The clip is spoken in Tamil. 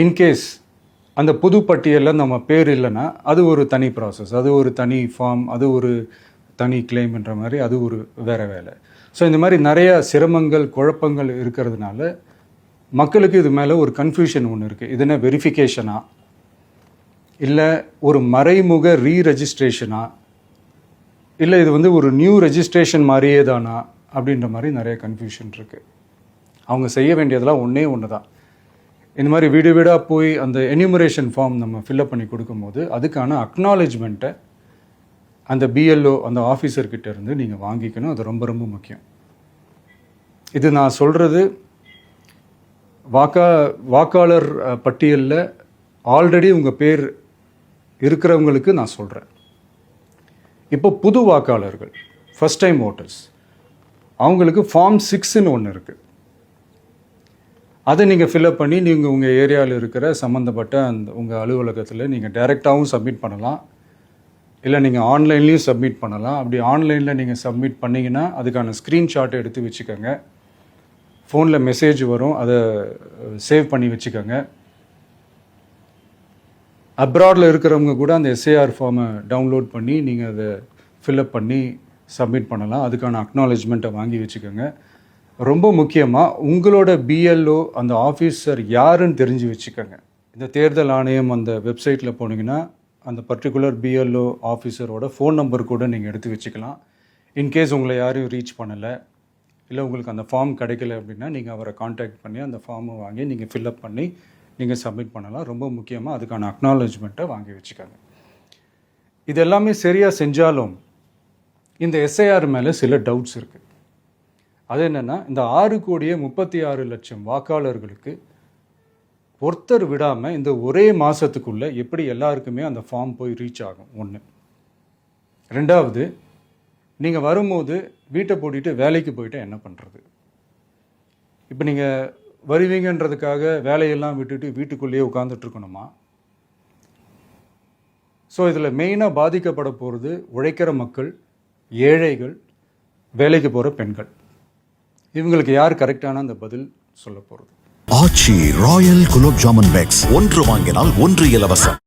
இன்கேஸ் அந்த புது பட்டியலில் நம்ம பேர் இல்லைன்னா அது ஒரு தனி ப்ராசஸ், அது ஒரு தனி ஃபார்ம், அது ஒரு தனி கிளைம்ன்ற மாதிரி அது ஒரு வேறு வேலை. ஸோ இந்த மாதிரி நிறைய சிரமங்கள் குழப்பங்கள் இருக்கிறதுனால மக்களுக்கு இது மேலே ஒரு கன்ஃபியூஷன் ஒன்று இருக்குது. இது என்ன வெரிஃபிகேஷனா இல்லை ஒரு மறைமுக ரீரெஜிஸ்ட்ரேஷனா இல்லை இது வந்து ஒரு நியூ ரெஜிஸ்ட்ரேஷன் மாதிரியே தானா அப்படின்ற மாதிரி நிறைய கன்ஃபியூஷன் இருக்குது. அவங்க செய்ய வேண்டியதெல்லாம் ஒன்று தான். இந்த மாதிரி வீடு வீடாக போய் அந்த என்யூமரேஷன் ஃபார்ம் நம்ம ஃபில்அப் பண்ணி கொடுக்கும்போது அதுக்கான அக்னாலேஜ்மெண்ட்டை அந்த பிஎல்ஓ அந்த ஆஃபீஸர்கிட்ட இருந்து நீங்கள் வாங்கிக்கணும். அது ரொம்ப ரொம்ப முக்கியம். இது நான் சொல்கிறது வாக்காளர் பட்டியலில் ஆல்ரெடி உங்கள் பேர் இருக்கிறவங்களுக்கு நான் சொல்கிறேன். இப்போ புது வாக்காளர்கள், ஃபஸ்ட் டைம் ஓட்டர்ஸ், அவங்களுக்கு ஃபார்ம் 6ன்னு ஒன்று இருக்குது. அதை நீங்கள் ஃபில்அப் பண்ணி நீங்கள் உங்கள் ஏரியாவில் இருக்கிற சம்மந்தப்பட்ட அந்த உங்கள் அலுவலகத்தில் நீங்கள் டைரெக்டாகவும் சப்மிட் பண்ணலாம், இல்லை நீங்கள் ஆன்லைன்லேயும் சப்மிட் பண்ணலாம். அப்படி ஆன்லைனில் நீங்கள் சப்மிட் பண்ணிங்கன்னா அதுக்கான ஸ்க்ரீன்ஷாட் எடுத்து வச்சுக்கோங்க. ஃபோனில் மெசேஜ் வரும், அதை சேவ் பண்ணி வச்சுக்கோங்க. அப்ராடில் இருக்கிறவங்க கூட அந்த எஸ்ஏஆர் ஃபார்மை டவுன்லோட் பண்ணி நீங்கள் அதை ஃபில்அப் பண்ணி சப்மிட் பண்ணலாம். அதுக்கான அக்னாலேஜ்மெண்ட்டை வாங்கி வச்சுக்கோங்க. ரொம்ப முக்கியமாக உங்களோட பிஎல்ஓ அந்த ஆஃபீஸர் யாருன்னு தெரிஞ்சு வச்சுக்கோங்க. இந்த தேர்தல் ஆணையம் அந்த வெப்சைட்டில் போனீங்கன்னா அந்த பர்டிகுலர் பிஎல்ஓ ஆஃபீஸரோட ஃபோன் நம்பர் கூட நீங்கள் எடுத்து வச்சுக்கலாம். இன்கேஸ் உங்களை யாரையும் ரீச் பண்ணலை, இல்லை உங்களுக்கு அந்த ஃபார்ம் கிடைக்கல அப்படின்னா நீங்கள் அவரை காண்டாக்ட் பண்ணி அந்த ஃபார்மை வாங்கி நீங்கள் ஃபில்அப் பண்ணி நீங்கள் சப்மிட் பண்ணலாம். ரொம்ப முக்கியமாக அதுக்கான அக்னாலேஜ்மெண்ட்டை வாங்கி வச்சுக்கோங்க. இது எல்லாமே சரியாக செஞ்சாலும் இந்த எஸ்ஐஆர் மேலே சில டவுட்ஸ் இருக்குது. அது என்னென்னா, இந்த 6,36,00,000 வாக்காளர்களுக்கு ஒருத்தர் விடாமல் இந்த ஒரே மாதத்துக்குள்ளே எப்படி எல்லாருக்குமே அந்த ஃபார்ம் போய் ரீச் ஆகும்? ஒன்று. ரெண்டாவது, நீங்கள் வரும்போது வீட்டை பூட்டிட்டு வேலைக்கு போயிட்டு என்ன பண்ணுறது? இப்போ நீங்கள் வருவீங்கன்றதுக்காக வேலையெல்லாம் விட்டுட்டு வீட்டுக்குள்ளேயே உட்காந்துட்ருக்கணுமா? ஸோ இதில் மெயினாக பாதிக்கப்பட போகிறது உழைக்கிற மக்கள், ஏழைகள், வேலைக்கு போகிற பெண்கள். இவங்களுக்கு யார் கரெக்டான அந்த பதில் சொல்ல போகிறது? ஆச்சி ராயல் குலோப் ஜாமுன் பேக்ஸ் 1 வாங்கினால் 1 இலவசம்.